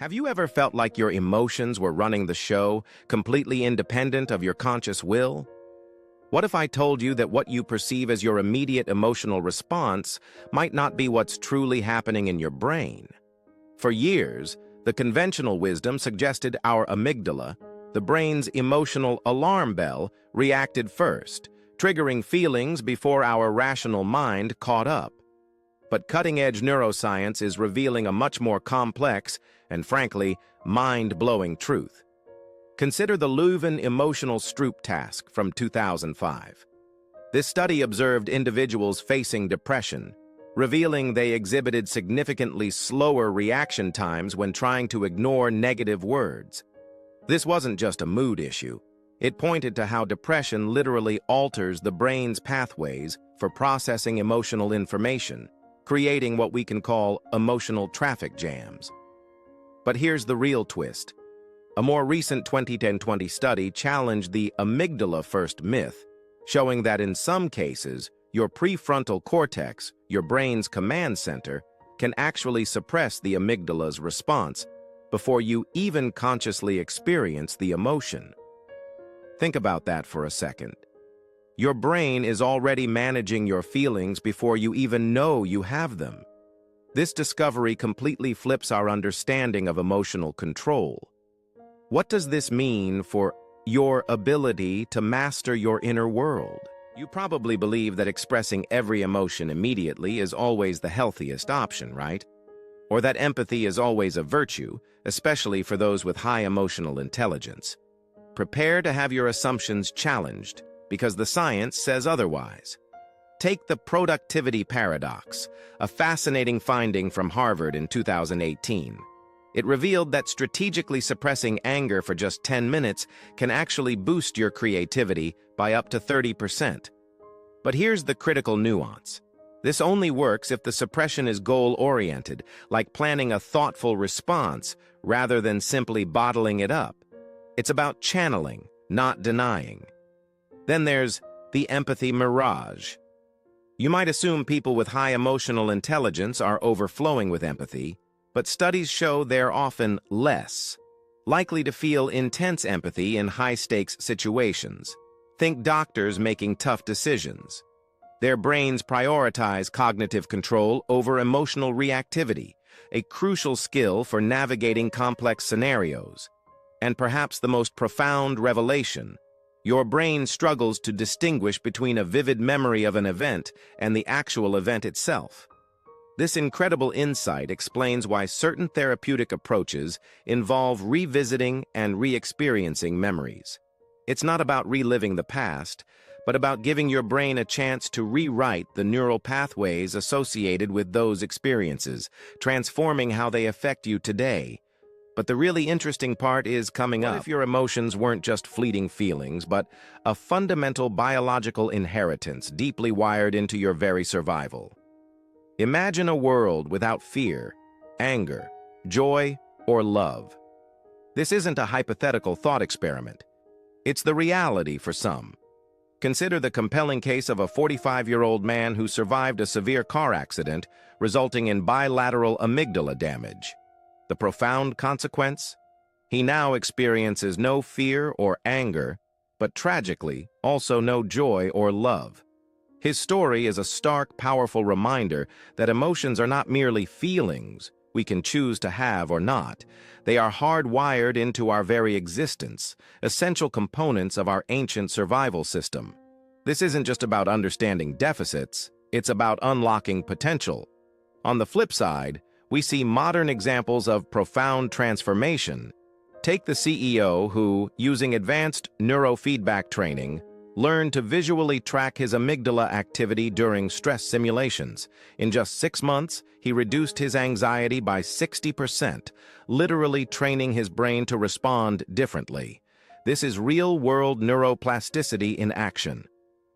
Have you ever felt like your emotions were running the show, completely independent of your conscious will? What if I told you that what you perceive as your immediate emotional response might not be what's truly happening in your brain? For years, the conventional wisdom suggested our amygdala, the brain's emotional alarm bell, reacted first, triggering feelings before our rational mind caught up. But cutting-edge neuroscience is revealing a much more complex and, frankly, mind-blowing truth. Consider the Leuven emotional Stroop task from 2005. This study observed individuals facing depression, revealing they exhibited significantly slower reaction times when trying to ignore negative words. This wasn't just a mood issue. It pointed to how depression literally alters the brain's pathways for processing emotional information, creating what we can call emotional traffic jams. But here's the real twist. A more recent 2010 study challenged the amygdala-first myth, showing that in some cases, your prefrontal cortex, your brain's command center, can actually suppress the amygdala's response before you even consciously experience the emotion. Think about that for a second. Your brain is already managing your feelings before you even know you have them. This discovery completely flips our understanding of emotional control. What does this mean for your ability to master your inner world? You probably believe that expressing every emotion immediately is always the healthiest option, right? Or that empathy is always a virtue, especially for those with high emotional intelligence. Prepare to have your assumptions challenged, because the science says otherwise. Take the productivity paradox, a fascinating finding from Harvard in 2018. It revealed that strategically suppressing anger for just 10 minutes can actually boost your creativity by up to 30%. But here's the critical nuance. This only works if the suppression is goal-oriented, like planning a thoughtful response rather than simply bottling it up. It's about channeling, not denying. Then there's the empathy mirage. You might assume people with high emotional intelligence are overflowing with empathy, but studies show they're often less likely to feel intense empathy in high-stakes situations. Think doctors making tough decisions. Their brains prioritize cognitive control over emotional reactivity, a crucial skill for navigating complex scenarios. And perhaps the most profound revelation, your brain struggles to distinguish between a vivid memory of an event and the actual event itself. This incredible insight explains why certain therapeutic approaches involve revisiting and re-experiencing memories. It's not about reliving the past, but about giving your brain a chance to rewrite the neural pathways associated with those experiences, transforming how they affect you today. But the really interesting part is coming up. What if your emotions weren't just fleeting feelings, but a fundamental biological inheritance deeply wired into your very survival? Imagine a world without fear, anger, joy, or love. This isn't a hypothetical thought experiment. It's the reality for some. Consider the compelling case of a 45-year-old man who survived a severe car accident, resulting in bilateral amygdala damage. The profound consequence? He now experiences no fear or anger, but tragically, also no joy or love. His story is a stark, powerful reminder that emotions are not merely feelings we can choose to have or not. They are hardwired into our very existence, essential components of our ancient survival system. This isn't just about understanding deficits, it's about unlocking potential. On the flip side, we see modern examples of profound transformation. Take the CEO who, using advanced neurofeedback training, learned to visually track his amygdala activity during stress simulations. In just 6 months, he reduced his anxiety by 60%, literally training his brain to respond differently. This is real-world neuroplasticity in action.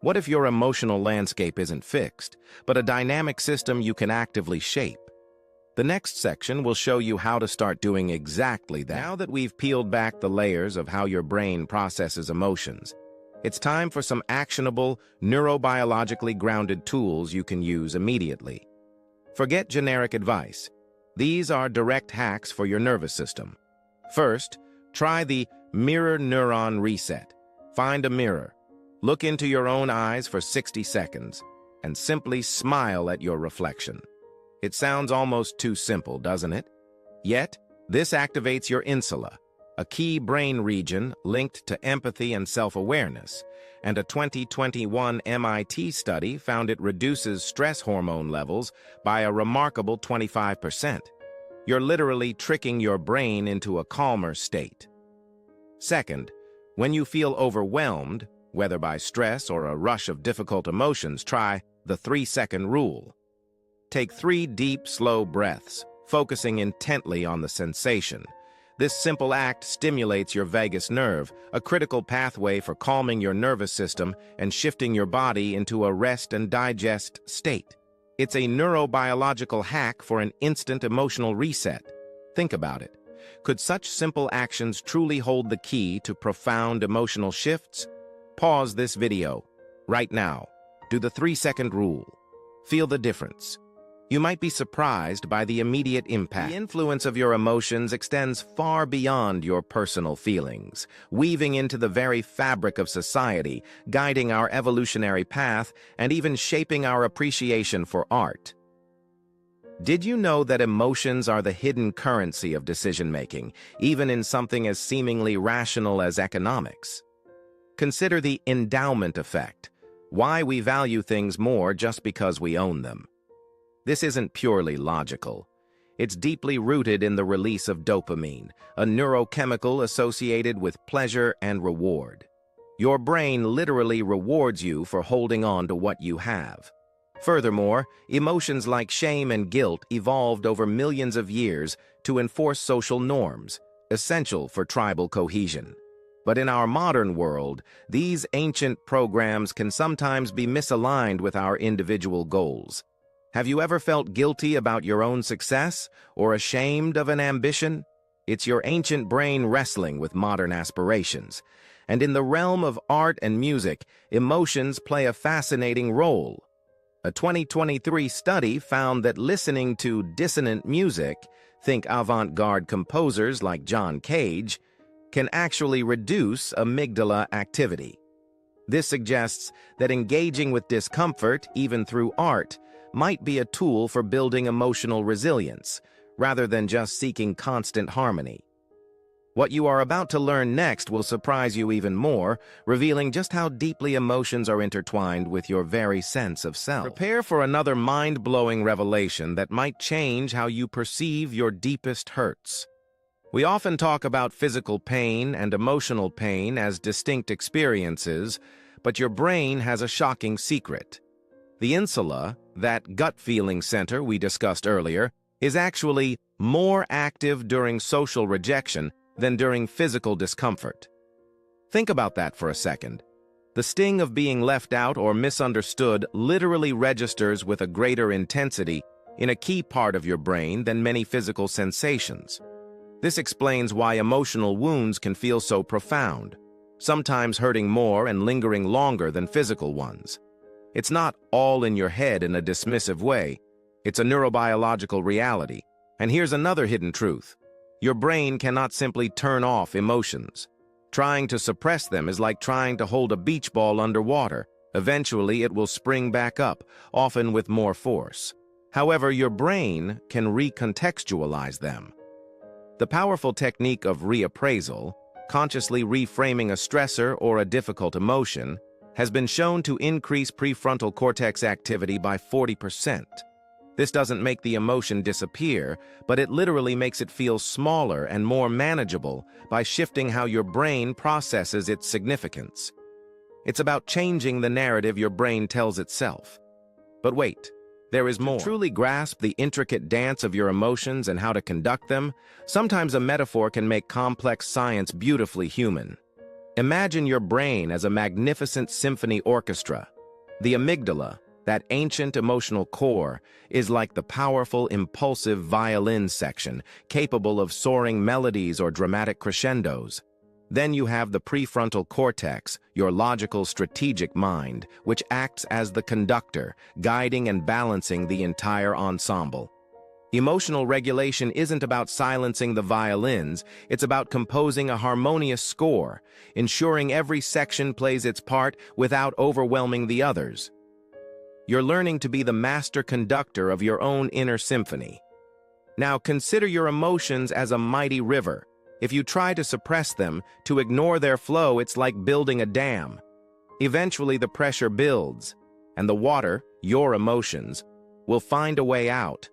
What if your emotional landscape isn't fixed, but a dynamic system you can actively shape? The next section will show you how to start doing exactly that. Now that we've peeled back the layers of how your brain processes emotions, it's time for some actionable, neurobiologically grounded tools you can use immediately. Forget generic advice. These are direct hacks for your nervous system. First, try the mirror neuron reset. Find a mirror. Look into your own eyes for 60 seconds and simply smile at your reflection. It sounds almost too simple, doesn't it? Yet, this activates your insula, a key brain region linked to empathy and self-awareness, and a 2021 MIT study found it reduces stress hormone levels by a remarkable 25%. You're literally tricking your brain into a calmer state. Second, when you feel overwhelmed, whether by stress or a rush of difficult emotions, try the 3-second rule. Take 3 deep, slow breaths, focusing intently on the sensation. This simple act stimulates your vagus nerve, a critical pathway for calming your nervous system and shifting your body into a rest and digest state. It's a neurobiological hack for an instant emotional reset. Think about it. Could such simple actions truly hold the key to profound emotional shifts? Pause this video right now. Do the 3-second rule. Feel the difference. You might be surprised by the immediate impact. The influence of your emotions extends far beyond your personal feelings, weaving into the very fabric of society, guiding our evolutionary path, and even shaping our appreciation for art. Did you know that emotions are the hidden currency of decision-making, even in something as seemingly rational as economics? Consider the endowment effect, why we value things more just because we own them. This isn't purely logical. It's deeply rooted in the release of dopamine, a neurochemical associated with pleasure and reward. Your brain literally rewards you for holding on to what you have. Furthermore, emotions like shame and guilt evolved over millions of years to enforce social norms, essential for tribal cohesion. But in our modern world, these ancient programs can sometimes be misaligned with our individual goals. Have you ever felt guilty about your own success or ashamed of an ambition? It's your ancient brain wrestling with modern aspirations. And in the realm of art and music, emotions play a fascinating role. A 2023 study found that listening to dissonant music, think avant-garde composers like John Cage, can actually reduce amygdala activity. This suggests that engaging with discomfort, even through art, might be a tool for building emotional resilience, rather than just seeking constant harmony. What you are about to learn next will surprise you even more, revealing just how deeply emotions are intertwined with your very sense of self. Prepare for another mind-blowing revelation that might change how you perceive your deepest hurts. We often talk about physical pain and emotional pain as distinct experiences, but your brain has a shocking secret. The insula, that gut-feeling center we discussed earlier, is actually more active during social rejection than during physical discomfort. Think about that for a second. The sting of being left out or misunderstood literally registers with a greater intensity in a key part of your brain than many physical sensations. This explains why emotional wounds can feel so profound, sometimes hurting more and lingering longer than physical ones. It's not all in your head in a dismissive way. It's a neurobiological reality. And here's another hidden truth. Your brain cannot simply turn off emotions. Trying to suppress them is like trying to hold a beach ball underwater. Eventually, it will spring back up, often with more force. However, your brain can recontextualize them. The powerful technique of reappraisal, consciously reframing a stressor or a difficult emotion, has been shown to increase prefrontal cortex activity by 40%. This doesn't make the emotion disappear, but it literally makes it feel smaller and more manageable by shifting how your brain processes its significance. It's about changing the narrative your brain tells itself. But wait, there is more. To truly grasp the intricate dance of your emotions and how to conduct them, sometimes a metaphor can make complex science beautifully human. Imagine your brain as a magnificent symphony orchestra. The amygdala, that ancient emotional core, is like the powerful, impulsive violin section, capable of soaring melodies or dramatic crescendos. Then you have the prefrontal cortex, your logical, strategic mind, which acts as the conductor, guiding and balancing the entire ensemble. Emotional regulation isn't about silencing the violins, it's about composing a harmonious score, ensuring every section plays its part without overwhelming the others. You're learning to be the master conductor of your own inner symphony. Now consider your emotions as a mighty river. If you try to suppress them, to ignore their flow, it's like building a dam. Eventually the pressure builds, and the water, your emotions, will find a way out,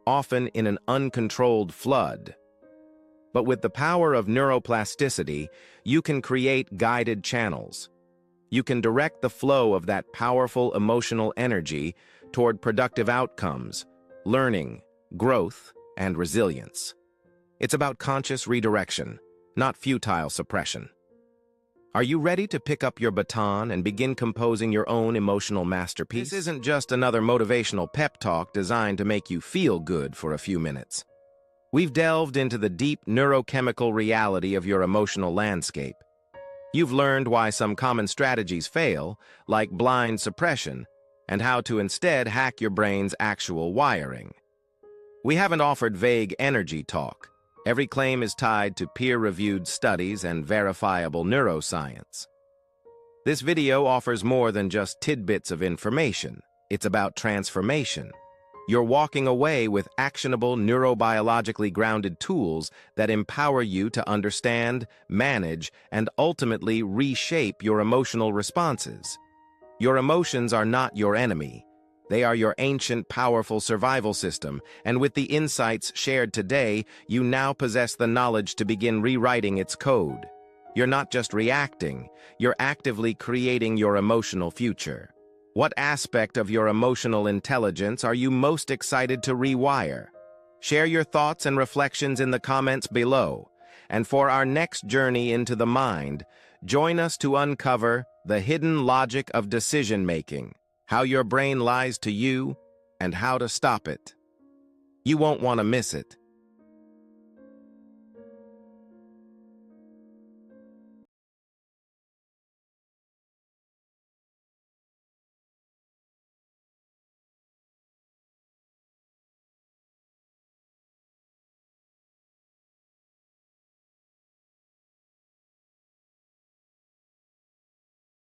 often in an uncontrolled flood. But with the power of neuroplasticity, you can create guided channels. You can direct the flow of that powerful emotional energy toward productive outcomes, learning, growth, and resilience. It's about conscious redirection, not futile suppression. Are you ready to pick up your baton and begin composing your own emotional masterpiece? This isn't just another motivational pep talk designed to make you feel good for a few minutes. We've delved into the deep neurochemical reality of your emotional landscape. You've learned why some common strategies fail, like blind suppression, and how to instead hack your brain's actual wiring. We haven't offered vague energy talk. Every claim is tied to peer-reviewed studies and verifiable neuroscience. This video offers more than just tidbits of information. It's about transformation. You're walking away with actionable, neurobiologically grounded tools that empower you to understand, manage, and ultimately reshape your emotional responses. Your emotions are not your enemy. They are your ancient, powerful survival system, and with the insights shared today, you now possess the knowledge to begin rewriting its code. You're not just reacting, you're actively creating your emotional future. What aspect of your emotional intelligence are you most excited to rewire? Share your thoughts and reflections in the comments below. And for our next journey into the mind, join us to uncover the hidden logic of decision-making, how your brain lies to you, and how to stop it. You won't want to miss it.